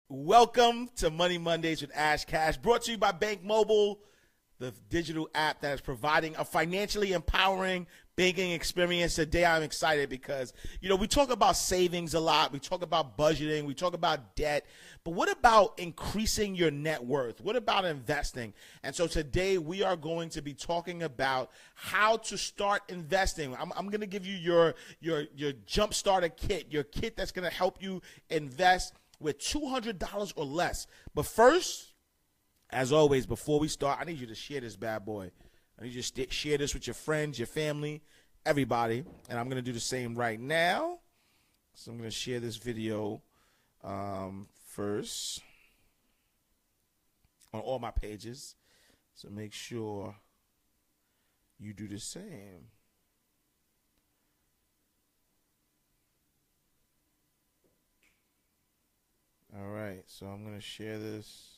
Welcome to Money Mondays with Ash Cash, brought to you by Bank Mobile, the digital app that is providing a financially empowering banking experience. Today I'm excited because, we talk about savings a lot. We talk about budgeting. We talk about debt. But what about increasing your net worth? What about investing? And so today we are going to be talking about how to start investing. I'm going to give you your jump starter kit, your kit that's going to help you invest with $200 or less. But first, as always, before we start, I need you to share this bad boy. I need you to share this with your friends, your family, everybody. And I'm going to do the same right now. So I'm going to share this video first on all my pages. So make sure you do the same. All right, so I'm going to share this.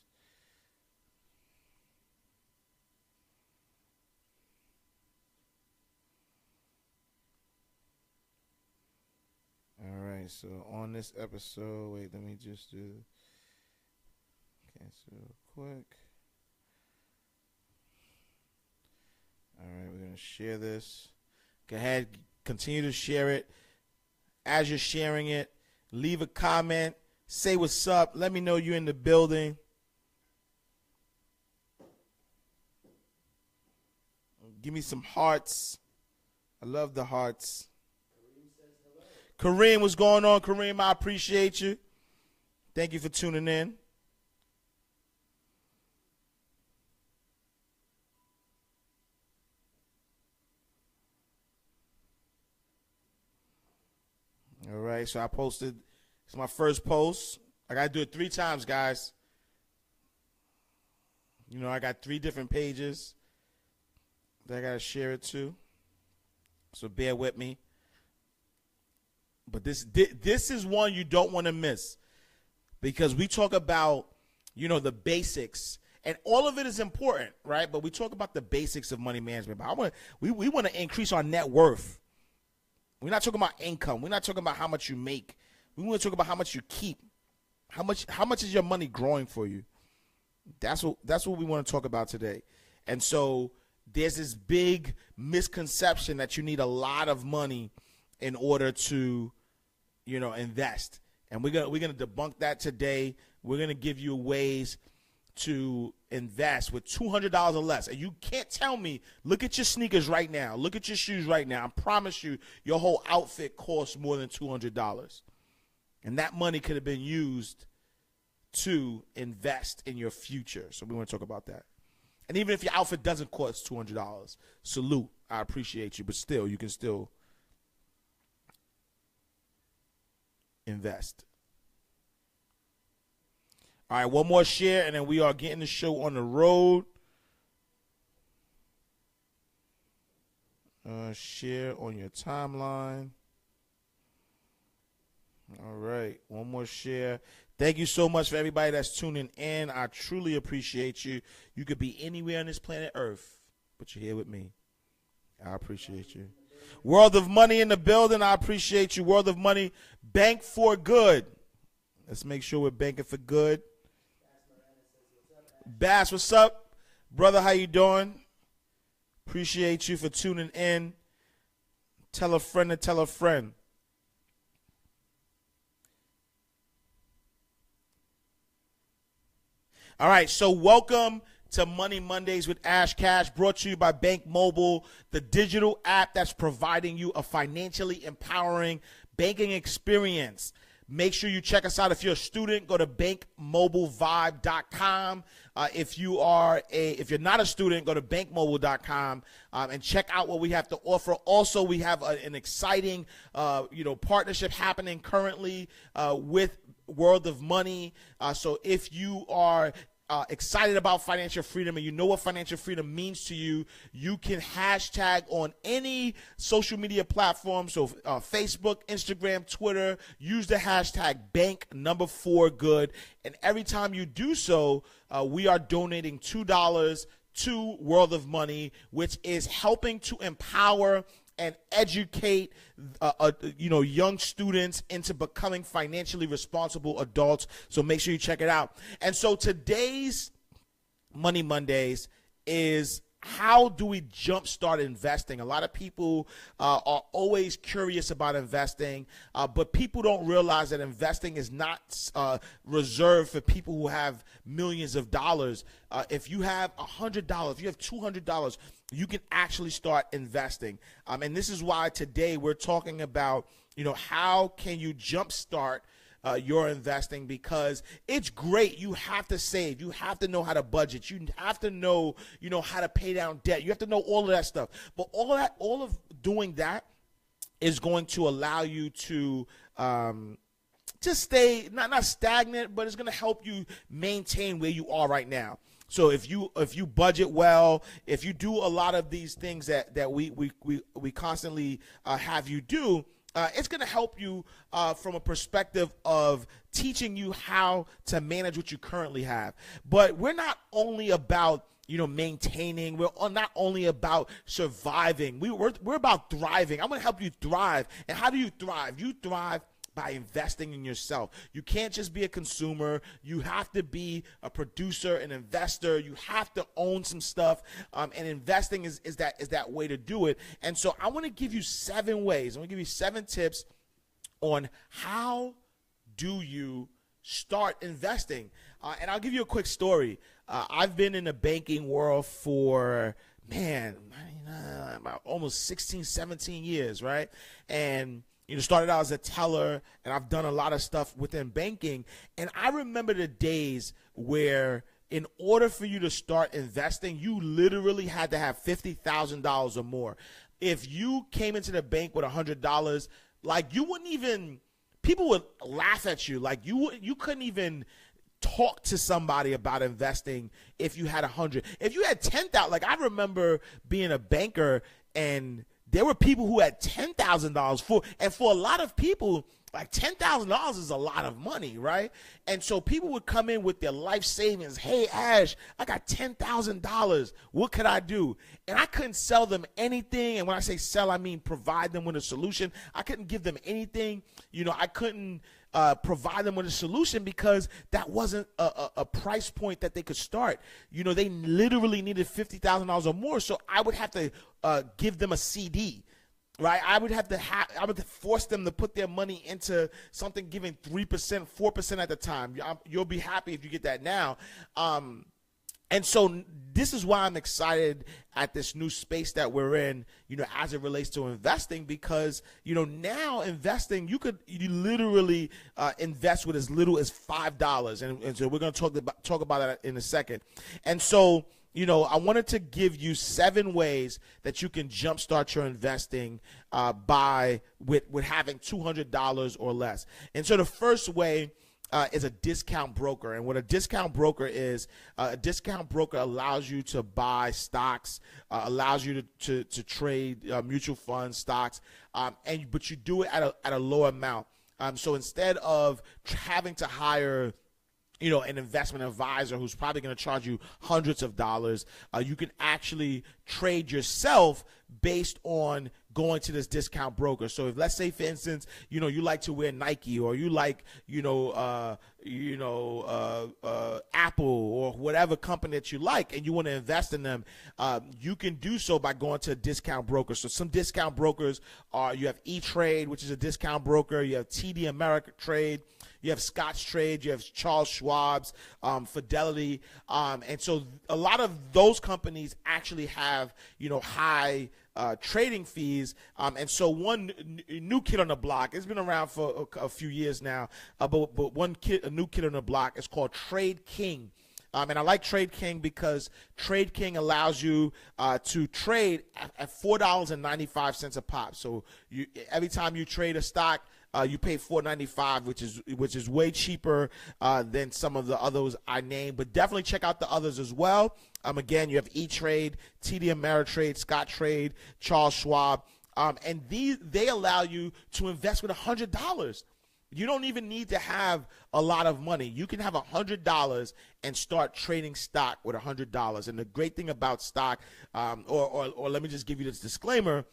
All right, so on this episode, wait, let me just do cancel quick. All right, we're going to share this. Go ahead, continue to share it. As you're sharing it, leave a comment. Say what's up. Let me know you're in the building. Give me some hearts. I love the hearts. Kareem, what's going on? Kareem, I appreciate you. Thank you for tuning in. All right, so I posted. It's my first post. I got to do it 3 times, guys. I got 3 different pages that I got to share it to. So bear with me. But this is one you don't want to miss, because we talk about, the basics. And all of it is important, right? But we talk about the basics of money management. But we want to increase our net worth. We're not talking about income. We're not talking about how much you make. We want to talk about how much you keep. How much is your money growing for you? That's what we want to talk about today. And so there's this big misconception that you need a lot of money in order to, invest. And we're gonna debunk that today. We're gonna give you ways to invest with $200 or less. And you can't tell me, look at your sneakers right now. Look at your shoes right now. I promise you, your whole outfit costs more than $200. And that money could have been used to invest in your future. So we want to talk about that. And even if your outfit doesn't cost $200, salute. I appreciate you. But still, you can still invest. All right, one more share, and then we are getting the show on the road. Share on your timeline. All right, one more share. Thank you so much for everybody that's tuning in. I truly appreciate you. You could be anywhere on this planet Earth, but you're here with me. I appreciate you. World of Money in the building. I appreciate you. World of Money, bank for good. Let's make sure we're banking for good. Bass, what's up? Brother, how you doing? Appreciate you for tuning in. Tell a friend to tell a friend. All right, so welcome to Money Mondays with Ash Cash, brought to you by Bank Mobile, the digital app that's providing you a financially empowering banking experience. Make sure you check us out. If you're a student, go to bankmobilevibe.com. If you're not a student, go to bankmobile.com and check out what we have to offer. Also, we have an exciting partnership happening currently with World of Money. So if you are excited about financial freedom and you know what financial freedom means to you, you can hashtag on any social media platform. So Facebook, Instagram, Twitter, use the hashtag bank4good. And every time you do so, we are donating $2 to World of Money, which is helping to empower and educate young students into becoming financially responsible adults. So make sure you check it out. And so today's Money Mondays is, how do we jumpstart investing? A lot of people are always curious about investing, but people don't realize that investing is not reserved for people who have millions of dollars. If you have $100, if you have $200, you can actually start investing. And this is why today we're talking about, how can you jumpstart your investing, because it's great. You have to save. You have to know how to budget. You have to know, how to pay down debt. You have to know all of that stuff. But all of doing that is going to allow you to just stay not stagnant, but it's going to help you maintain where you are right now. So if you budget well, if you do a lot of these things that we constantly have you do, it's going to help you from a perspective of teaching you how to manage what you currently have. But we're not only about maintaining. We're not only about surviving. We're about thriving. I'm going to help you thrive. And how do you thrive? You thrive by investing in yourself. You can't just be a consumer. You have to be a producer, an investor. You have to own some stuff. And investing is that way to do it. And so I want to give you 7 ways. I'm going to give you 7 tips on how do you start investing. And I'll give you a quick story. I've been in the banking world for, about almost 16, 17 years, right? And started out as a teller, and I've done a lot of stuff within banking. And I remember the days where, in order for you to start investing, you literally had to have $50,000 or more. If you came into the bank with $100, you wouldn't even, people would laugh at you. You couldn't even talk to somebody about investing if you had 100. If you had 10,000, I remember being a banker, and there were people who had $10,000 and for a lot of people, $10,000 is a lot of money, right? And so people would come in with their life savings. Hey, Ash, I got $10,000. What could I do? And I couldn't sell them anything. And when I say sell, I mean provide them with a solution. I couldn't give them anything. I couldn't provide them with a solution because that wasn't a price point that they could start. They literally needed $50,000 or more. So I would have to give them a CD, right? I would have to force them to put their money into something giving 3%, 4% at the time. You'll be happy if you get that now. And so this is why I'm excited at this new space that we're in, as it relates to investing, because, now investing, you literally invest with as little as $5. And so we're going to talk about that in a second. And so, I wanted to give you 7 ways that you can jumpstart your investing with having $200 or less. And so the first way is a discount broker. And what a discount broker is, a discount broker allows you to buy stocks, allows you to trade mutual funds, stocks, but you do it at a low amount. So instead of having to hire an investment advisor who's probably going to charge you hundreds of dollars, you can actually trade yourself based on going to this discount broker. So if, let's say, for instance, you like to wear Nike, or you like, Apple or whatever company that you like, and you want to invest in them, you can do so by going to a discount broker. So some discount brokers you have E-Trade, which is a discount broker. You have TD Ameritrade. You have Scotch Trade, you have Charles Schwab's, Fidelity, and so a lot of those companies actually have high trading fees, and so one new kid on the block, it's been around for a few years now, but a new kid on the block is called Trade King. And I like Trade King because Trade King allows you to trade at $4.95 a pop. So every time you trade a stock, you pay $4.95, which is way cheaper than some of the others I named. But definitely check out the others as well. Again, you have E-Trade, TD Ameritrade, Scott Trade, Charles Schwab, and they allow you to invest with $100. You don't even need to have a lot of money. You can have $100 and start trading stock with $100. And the great thing about stock, or let me just give you this disclaimer,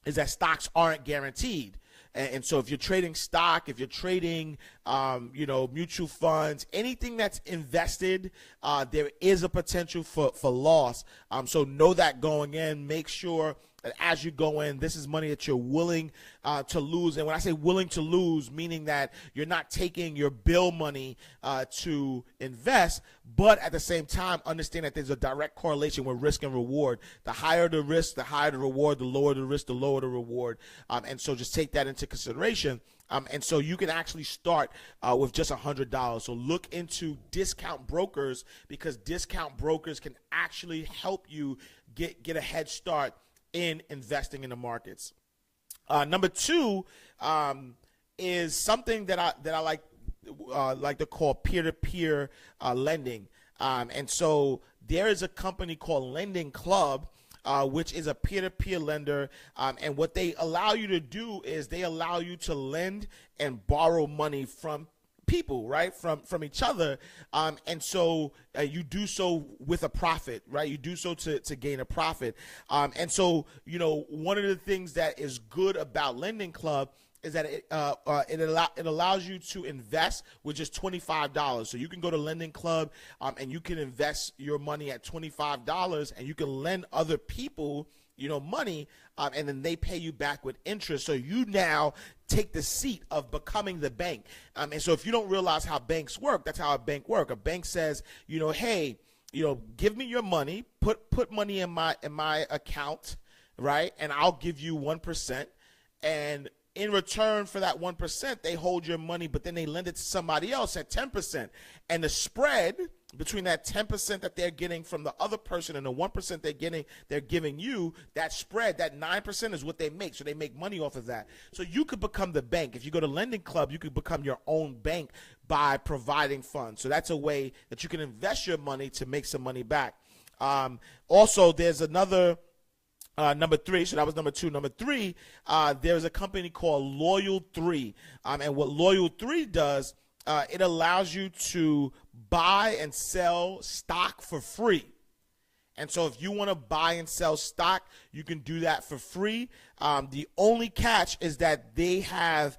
is that stocks aren't guaranteed. And so if you're trading stock, if you're trading, mutual funds, anything that's invested, there is a potential for loss. So know that going in. Make sure that as you go in, this is money that you're willing to lose. And when I say willing to lose, meaning that you're not taking your bill money to invest, but at the same time, understand that there's a direct correlation with risk and reward. The higher the risk, the higher the reward. The lower the risk, the lower the reward. And so just take that into consideration. And so you can actually start with just $100. So look into discount brokers, because discount brokers can actually help you get a head start in investing in the markets. Number two is something that I like to call peer-to-peer lending. And so there is a company called Lending Club, which is a peer-to-peer lender. And what they allow you to do is they allow you to lend and borrow money from people, right, from each other. And so you do so with a profit, right? You do so to gain a profit. And so, one of the things that is good about Lending Club is that it allows you to invest with just $25. So you can go to Lending Club and you can invest your money at $25, and you can lend other people money, and then they pay you back with interest. So you now take the seat of becoming the bank. And so if you don't realize how banks work, that's how a bank works. A bank says, hey, give me your money, put money in my account, right? And I'll give you 1%. And in return for that 1%, they hold your money, but then they lend it to somebody else at 10%. And the spread between that 10% that they're getting from the other person and the 1% they're giving you, that spread, that 9% is what they make. So they make money off of that. So you could become the bank. If you go to Lending Club, you could become your own bank by providing funds. So that's a way that you can invest your money to make some money back. Also, there's another number three. So that was number two. Number three, there's a company called Loyal3. And what Loyal3 does, it allows you to buy and sell stock for free. And so if you want to buy and sell stock, you can do that for free. The only catch is that they have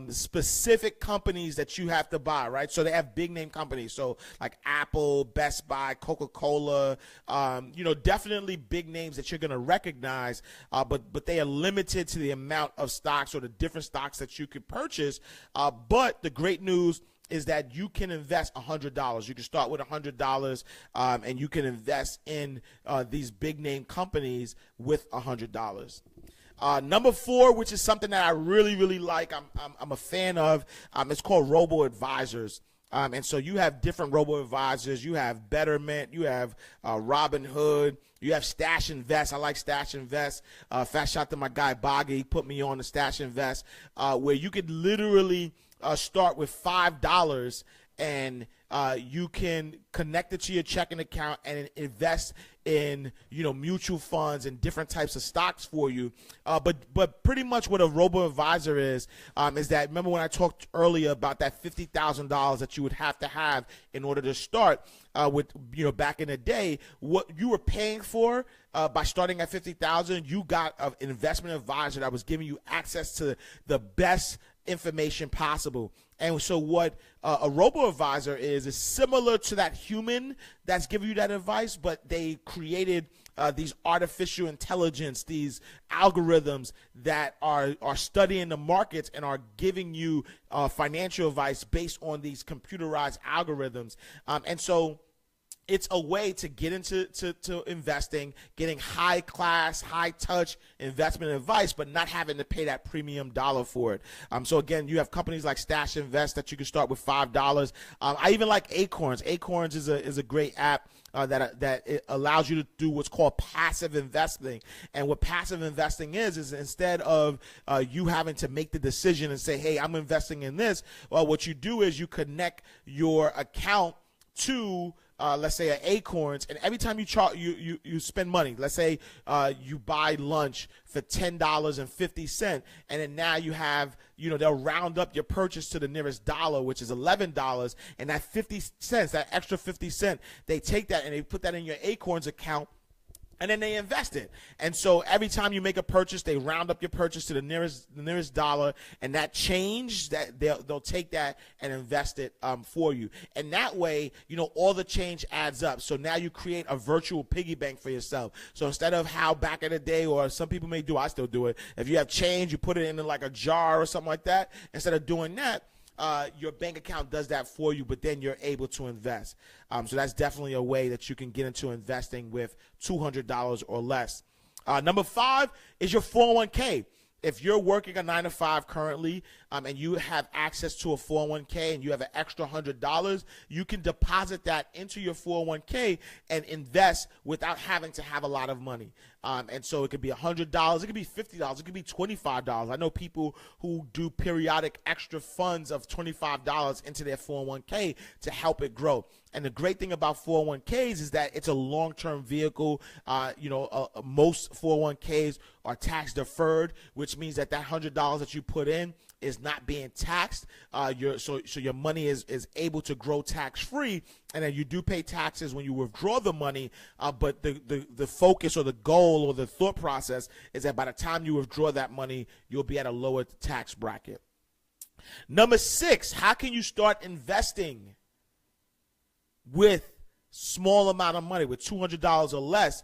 specific companies that you have to buy, right? So they have big name companies, so like Apple, Best Buy, Coca-Cola, definitely big names that you're going to recognize, but they are limited to the amount of stocks or the different stocks that you could purchase. But the great news is that you can invest $100. You can start with $100, and you can invest in these big name companies with $100. Number four, which is something that I really, really like, I'm a fan of, it's called robo-advisors. And so you have different robo-advisors. You have Betterment. You have Robinhood. You have Stash Invest. I like Stash Invest. Fast shout to my guy Boggy. He put me on the Stash Invest, where you could literally start with $5 and you can connect it to your checking account and invest in mutual funds and different types of stocks for you. But pretty much what a robo-advisor is that, remember when I talked earlier about that $50,000 that you would have to have in order to start with, back in the day, what you were paying for by starting at $50,000, you got an investment advisor that was giving you access to the best information possible. And so what a robo-advisor is similar to that human that's giving you that advice, but they created these artificial intelligence, these algorithms that are studying the markets and are giving you financial advice based on these computerized algorithms. And so it's a way to get into investing, getting high class, high touch investment advice, but not having to pay that premium dollar for it. So again, you have companies like Stash Invest that you can start with $5. I even like Acorns. Acorns is a great app that it allows you to do what's called passive investing. And what passive investing is instead of you having to make the decision and say, hey, I'm investing in this, well, what you do is you connect your account to let's say an Acorns, and every time you spend money, let's say you buy lunch for $10.50, and then now you have, they'll round up your purchase to the nearest dollar, which is $11, and that 50 cents, that extra 50 cents, they take that and they put that in your Acorns account, and then they invest it. And so every time you make a purchase, they round up your purchase to the nearest dollar, and that change, that they'll take that and invest it for you. And that way, all the change adds up. So now you create a virtual piggy bank for yourself. So instead of how back in the day, or some people may do, I still do it, if you have change, you put it in like a jar or something like that. Instead of doing that, your bank account does that for you, but then you're able to invest. So that's definitely a way that you can get into investing with $200 or less. Number 5 is your 401k. If you're working a 9-to-5 currently, and you have access to a 401k and you have an extra $100, you can deposit that into your 401k and invest without having to have a lot of money. And so it could be $100, it could be $50, it could be $25. I know people who do periodic extra funds of $25 into their 401k to help it grow. And the great thing about 401ks is that it's a long-term vehicle. Most 401ks are tax deferred, which means that $100 that you put in is not being taxed. So your money is able to grow tax-free, and then you do pay taxes when you withdraw the money. But the focus or the goal or the thought process is that by the time you withdraw that money, you'll be at a lower tax bracket. Number 6, how can you start investing with small amount of money, with $200 or less?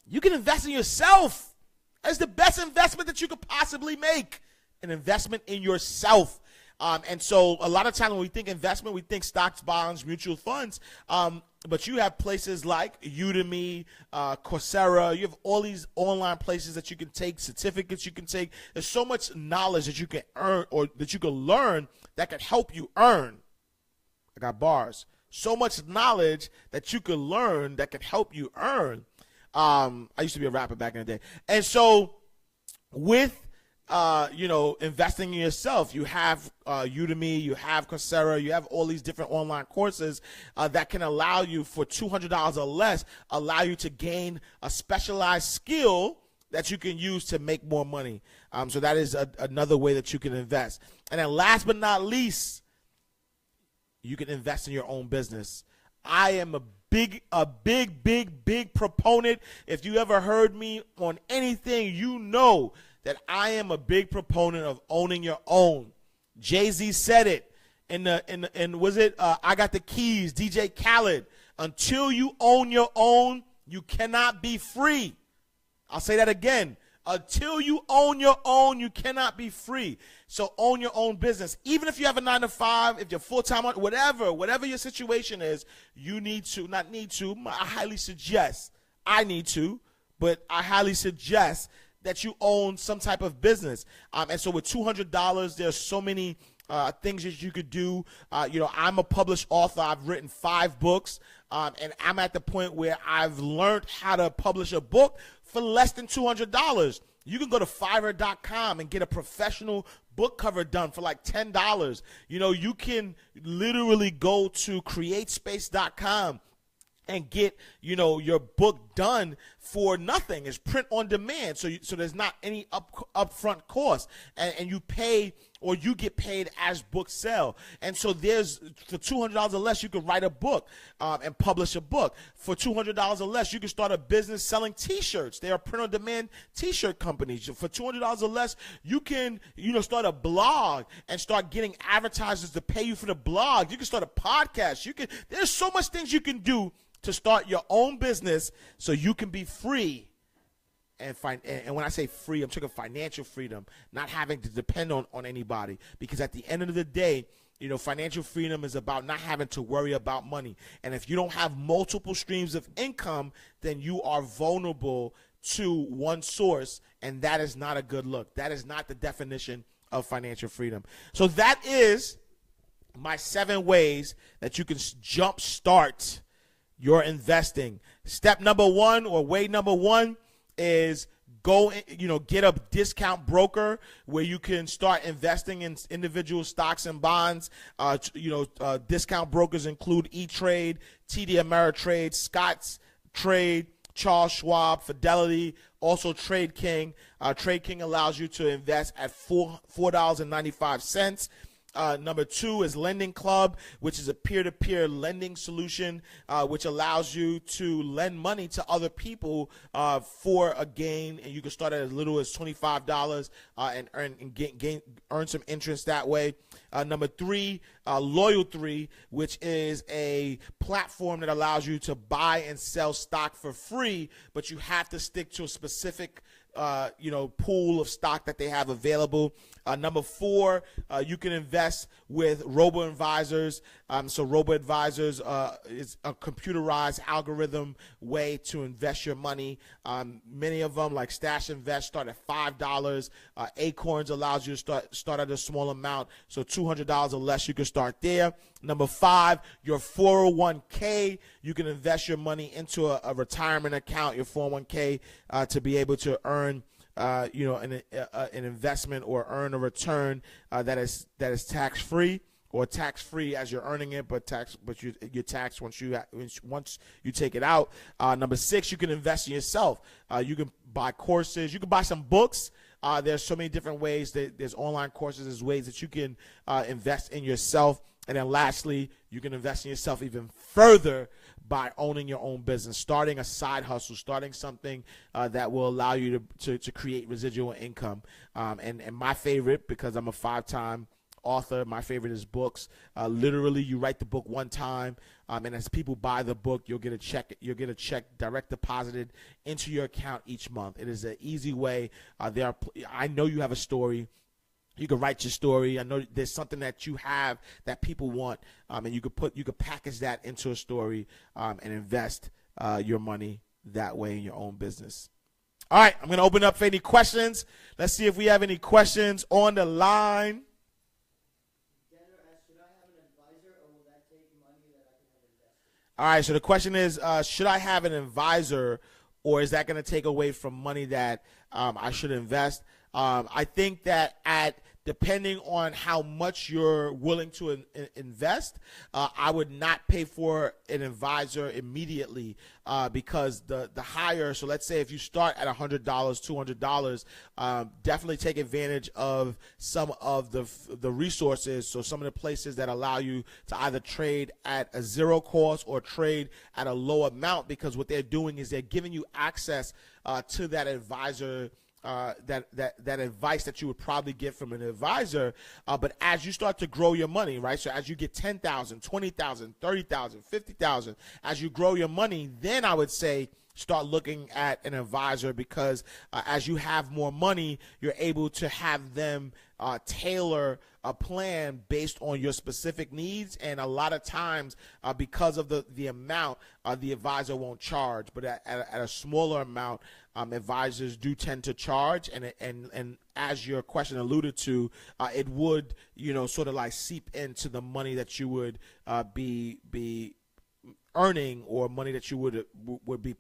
You can invest in yourself. That's the best investment that you could possibly make. An investment in yourself. And so a lot of times when we think investment, we think stocks, bonds, mutual funds. But you have places like Udemy, Coursera. You have all these online places that you can take, certificates you can take. There's so much knowledge that you can earn, or that you can learn, that can help you earn. I got bars. So much knowledge that you can learn that can help you earn. I used to be a rapper back in the day. And so with investing in yourself, you have Udemy, you have Coursera, you have all these different online courses that can allow you, for $200 or less, allow you to gain a specialized skill that you can use to make more money. So that is another way that you can invest. And then last but not least, you can invest in your own business. I am a big proponent. If you ever heard me on anything, you know that I am a big proponent of owning your own. Jay-Z said it was it I Got the Keys, DJ Khaled. Until you own your own, you cannot be free. I'll say that again. Until you own your own, you cannot be free. So own your own business. Even if you have a 9-to-5, if you're full-time, whatever your situation is, you need to, not need to, I highly suggest, I need to, but I highly suggest that you own some type of business. And so with $200, there's so many things that you could do. I'm a published author. I've written 5 books, and I'm at the point where I've learned how to publish a book for less than $200. You can go to Fiverr.com and get a professional book cover done for like $10. You can literally go to CreateSpace.com and get, your book done for nothing. It's print on demand. So there's not any upfront cost, and you pay, or you get paid as books sell. And so for $200 or less, you can write a book and publish a book. For $200 or less, you can start a business selling T-shirts. They are print on demand T-shirt companies. For $200 or less, you can, start a blog and start getting advertisers to pay you for the blog. You can start a podcast. There's so much things you can do to start your own business so you can be free. And when I say free, I'm talking financial freedom, not having to depend on anybody. Because at the end of the day, financial freedom is about not having to worry about money. And if you don't have multiple streams of income, then you are vulnerable to one source, and that is not a good look. That is not the definition of financial freedom. So that is my 7 ways that you can jumpstart your investing. Step number 1, or way number 1, is get a discount broker where you can start investing in individual stocks and bonds. Discount brokers include E-Trade, TD Ameritrade, Scott's Trade, Charles Schwab, Fidelity, also Trade King. Trade King allows you to invest at $4.95. Number 2 is Lending Club, which is a peer-to-peer lending solution, which allows you to lend money to other people for a gain, and you can start at as little as $25 and earn some interest that way. Number 3, Loyal3, which is a platform that allows you to buy and sell stock for free, but you have to stick to a specific pool of stock that they have available. Number 4, you can invest with robo-advisors. So robo-advisors is a computerized algorithm way to invest your money. Many of them, like Stash Invest, start at $5. Acorns allows you to start at a small amount, so $200 or less, you can start there. Number 5, your 401k. You can invest your money into a retirement account, your 401k, to be able to earn an investment or earn a return that is tax free, or tax free as you're earning it, but you're taxed once you take it out. Number 6, you can invest in yourself. You can buy courses. You can buy some books. There's so many different ways. There's online courses. There's ways that you can invest in yourself. And then lastly, you can invest in yourself even further by owning your own business, starting a side hustle, starting something that will allow you to create residual income. And my favorite, because I'm a 5-time author, my favorite is books. Literally, you write the book one time, and as people buy the book, you'll get a check. You'll get a check direct deposited into your account each month. It is an easy way. I know you have a story. You can write your story. I know there's something that you have that people want, and you could package that into a story and invest your money that way in your own business. All right, I'm going to open up for any questions. Let's see if we have any questions on the line. All right, so the question is, should I have an advisor, or is that going to take away from money that I should invest? I think that depending on how much you're willing to invest, I would not pay for an advisor immediately because the higher, so let's say if you start at $100, $200, definitely take advantage of some of the resources. So some of the places that allow you to either trade at a zero cost or trade at a low amount, because what they're doing is they're giving you access to that advisor, that advice that you would probably get from an advisor. But as you start to grow your money, right? So as you get 10,000, 20,000, 30,000, 50,000, as you grow your money, then I would say start looking at an advisor, because as you have more money, you're able to have them tailor a plan based on your specific needs. And a lot of times, because of the amount, the advisor won't charge. But at a smaller amount, advisors do tend to charge. And as your question alluded to, it would sort of like seep into the money that you would be earning, or money that you would be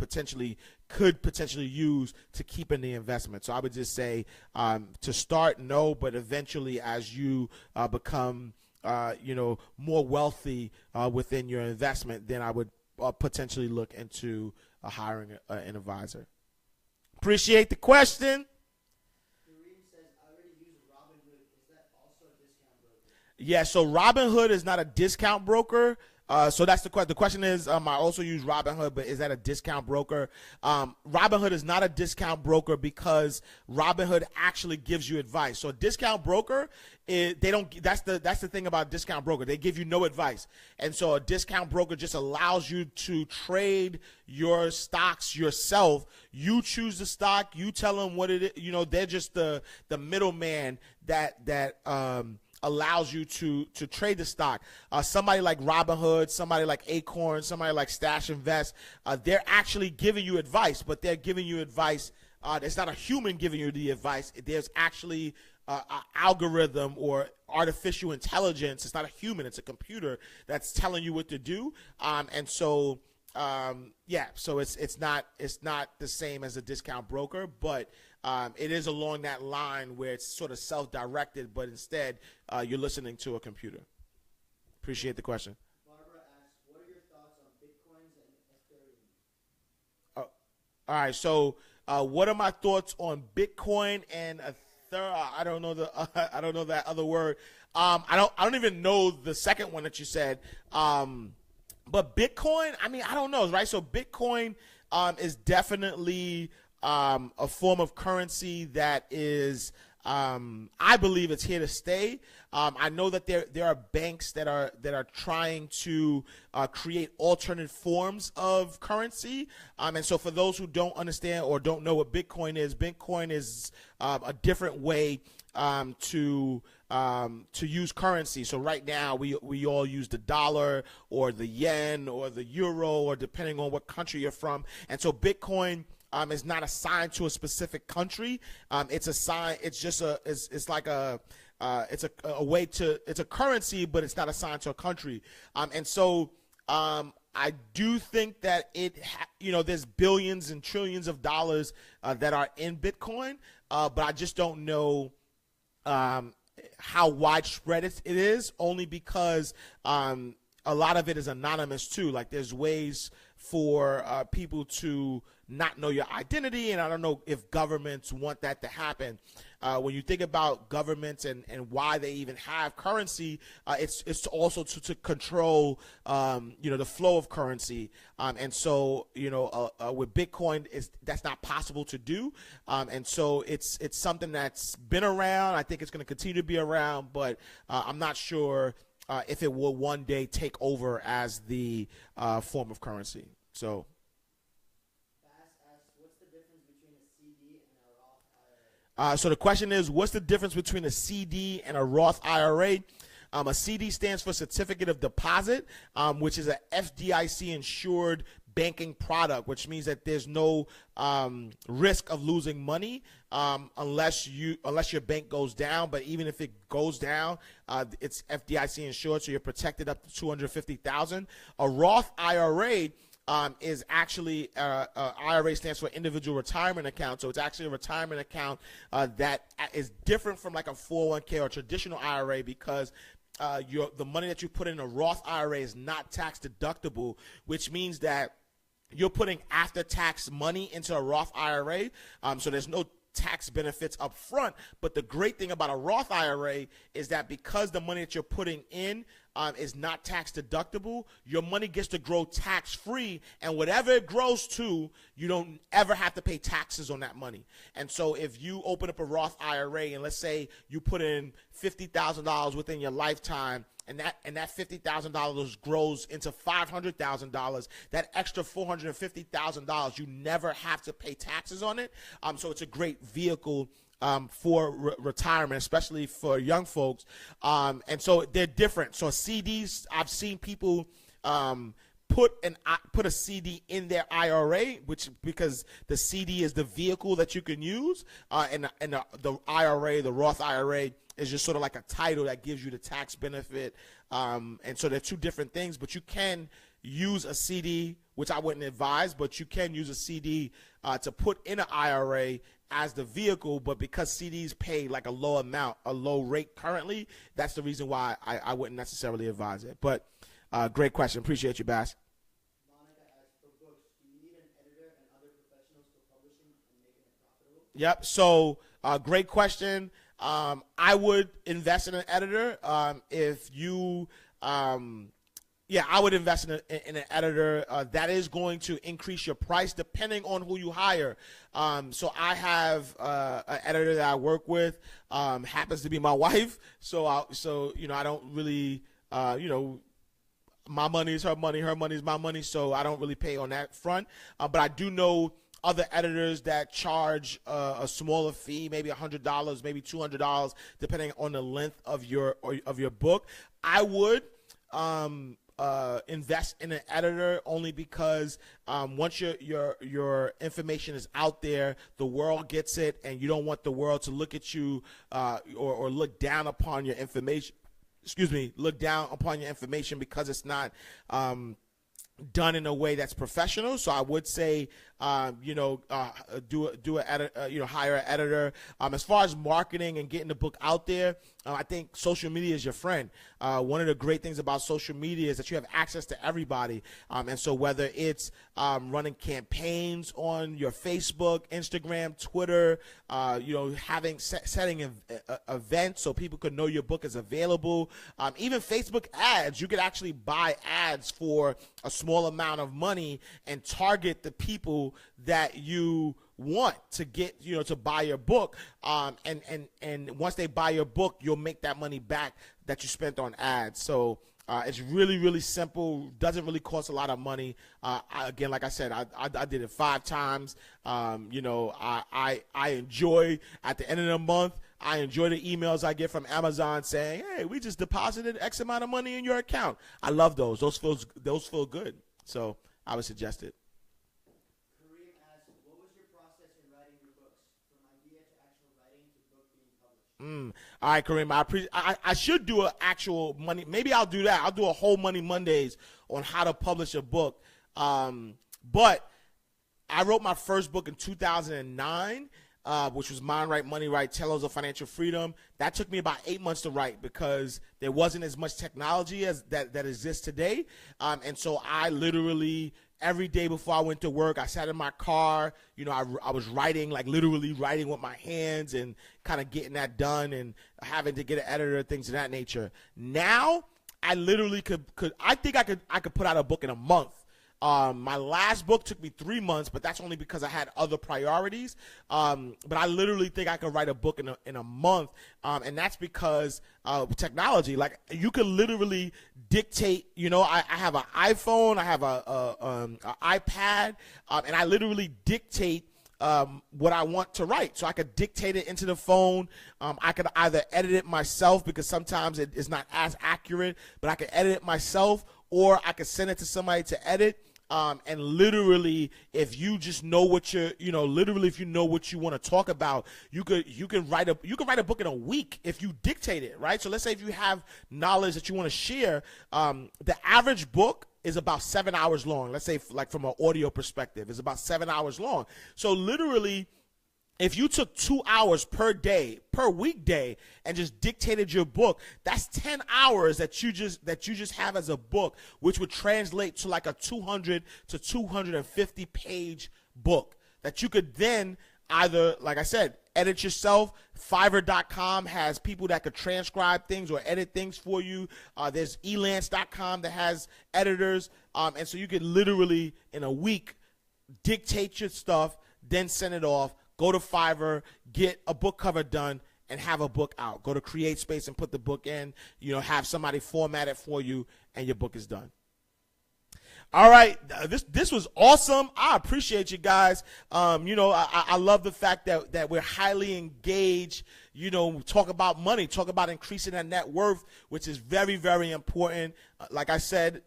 could potentially use to keep in the investment. So I would just say to start, no, but eventually as you become more wealthy within your investment, then I would potentially look into hiring an advisor. Appreciate the question. Yeah, so Robinhood is not a discount broker. So that's the question. The question is, I also use Robinhood, but is that a discount broker? Robinhood is not a discount broker because Robinhood actually gives you advice. So a discount broker, that's the thing about discount broker. They give you no advice. And so a discount broker just allows you to trade your stocks yourself. You choose the stock. You tell them what it is. They're just the middleman that allows you to trade the stock. Somebody like Robinhood, somebody like Acorn, somebody like Stash Invest, they're actually giving you advice, but they're giving you advice. It's not a human giving you the advice. There's actually an algorithm or artificial intelligence. It's not a human. It's a computer that's telling you what to do. So it's not the same as a discount broker, but it is along that line where it's sort of self-directed, but instead you're listening to a computer. Appreciate the question. Barbara asks, what are your thoughts on Bitcoins and Ethereum? All right, so what are my thoughts on Bitcoin and Ether. I don't know the. I don't know that other word. I don't even know the second one that you said. But Bitcoin. I mean, I don't know, right? So Bitcoin is definitely a form of currency that is. I believe it's here to stay. I know that there are banks that are trying to create alternate forms of currency. And so for those who don't understand or don't know what Bitcoin is a different way to use currency. So right now we all use the dollar or the yen or the euro, or depending on what country you're from. And so Bitcoin is not assigned to a specific country. It's assigned. It's just a. It's like a. It's a way to. It's a currency, but it's not assigned to a country. And so I do think that there's billions and trillions of dollars that are in Bitcoin, but I just don't know how widespread it is. Only because a lot of it is anonymous too. Like there's ways for people to not know your identity, and I don't know if governments want that to happen. When you think about governments and why they even have currency, it's also to control the flow of currency, and so with Bitcoin that's not possible to do, and so it's something that's been around. I think it's going to continue to be around, but I'm not sure if it will one day take over as the form of currency. So. So the question is, what's the difference between a CD and a Roth IRA? A CD stands for Certificate of Deposit, which is a FDIC insured banking product, which means that there's no risk of losing money unless your bank goes down. But even if it goes down, it's FDIC insured, so you're protected up to $250,000. A Roth IRA is actually IRA stands for individual retirement account. So it's actually a retirement account that is different from like a 401k or traditional IRA, because the money that you put in a Roth IRA is not tax deductible, which means that you're putting after tax money into a Roth IRA. So there's no tax benefits up front. But the great thing about a Roth IRA is that because the money that you're putting in is not tax deductible, your money gets to grow tax free, and whatever it grows to, you don't ever have to pay taxes on that money. And so if you open up a Roth IRA and let's say you put in $50,000 within your lifetime, and that $50,000 grows into $500,000, that extra $450,000, you never have to pay taxes on it. So it's a great vehicle for retirement, especially for young folks. And so they're different. So CDs, I've seen people put a CD in their IRA, because the CD is the vehicle that you can use, and the IRA, the Roth IRA, is just sort of like a title that gives you the tax benefit. And so they're two different things, but you can use a CD, which I wouldn't advise, but you can use a CD to put in an IRA as the vehicle. But because CDs pay like a low rate currently, that's the reason why I wouldn't necessarily advise it. But great question. Appreciate you, Bass. Monica asks, for books, do you need an editor and other professionals for publishing and making it profitable? Yep. So great question. I would invest in an editor. If you, I would invest in an editor. That is going to increase your price depending on who you hire. So I have an editor that I work with. Happens to be my wife. So I don't really, my money is her money is my money. So I don't really pay on that front. But I do know other editors that charge a smaller fee, maybe $100, maybe $200, depending on the length of your book. I would invest in an editor only because once your information is out there, the world gets it, and you don't want the world to look at you or look down upon your information. Look down upon your information because it's not done in a way that's professional. So I would say hire an editor. As far as marketing and getting the book out there, I think social media is your friend. One of the great things about social media is that you have access to everybody. And so whether it's running campaigns on your Facebook, Instagram, Twitter, setting events so people could know your book is available. Even Facebook ads, you could actually buy ads for a small amount of money and target the people that you want to get, to buy your book. And once they buy your book, you'll make that money back that you spent on ads. So it's really, really simple. Doesn't really cost a lot of money. Again, like I said, I did it 5 times. I enjoy, at the end of the month, I enjoy the emails I get from Amazon saying, hey, we just deposited X amount of money in your account. I love those. Those feel good. So I would suggest it. Kareem asks, what was your process in writing your books, from idea to actual writing to book being published? All right, Kareem, I should do an actual money. Maybe I'll do that. I'll do a whole Money Mondays on how to publish a book. But I wrote my first book in 2009. Which was Mind Right, Money Right, Tales of Financial Freedom. That took me about 8 months to write because there wasn't as much technology as that exists today. And so I literally, every day before I went to work, I sat in my car. I was writing, like literally writing with my hands and kind of getting that done and having to get an editor, things of that nature. Now, I literally I think I could put out a book in a month. My last book took me 3 months, but that's only because I had other priorities. But I literally think I could write a book in a month, and that's because technology. Like you could literally dictate. I have an iPhone, I have a iPad, and I literally dictate what I want to write. So I could dictate it into the phone. I could either edit it myself because sometimes it is not as accurate, but I could edit it myself, or I could send it to somebody to edit. And literally, if you just know what if you know what you want to talk about, you can write a book in a week if you dictate it, right? So let's say if you have knowledge that you want to share, the average book is about 7 hours long. Let's say like from an audio perspective, it's about 7 hours long. So literally, if you took 2 hours per weekday, and just dictated your book, that's 10 hours that you just have as a book, which would translate to like a 200 to 250 page book that you could then either, like I said, edit yourself. Fiverr.com has people that could transcribe things or edit things for you. There's elance.com that has editors. And so you could literally, in a week, dictate your stuff, then send it off. Go to Fiverr, get a book cover done, and have a book out. Go to CreateSpace and put the book in. Have somebody format it for you, and your book is done. All right, this was awesome. I appreciate you guys. I love the fact that we're highly engaged. Talk about money, talk about increasing that net worth, which is very, very important. Like I said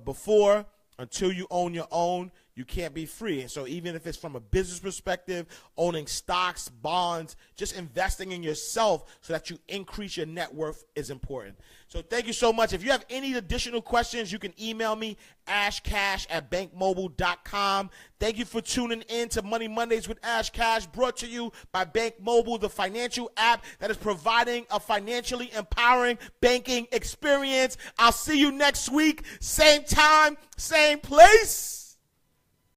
before, until you own your own, you can't be free. And so even if it's from a business perspective, owning stocks, bonds, just investing in yourself so that you increase your net worth is important. So thank you so much. If you have any additional questions, you can email me, ashcash@bankmobile.com. Thank you for tuning in to Money Mondays with Ash Cash, brought to you by Bank Mobile, the financial app that is providing a financially empowering banking experience. I'll see you next week, same time, same place.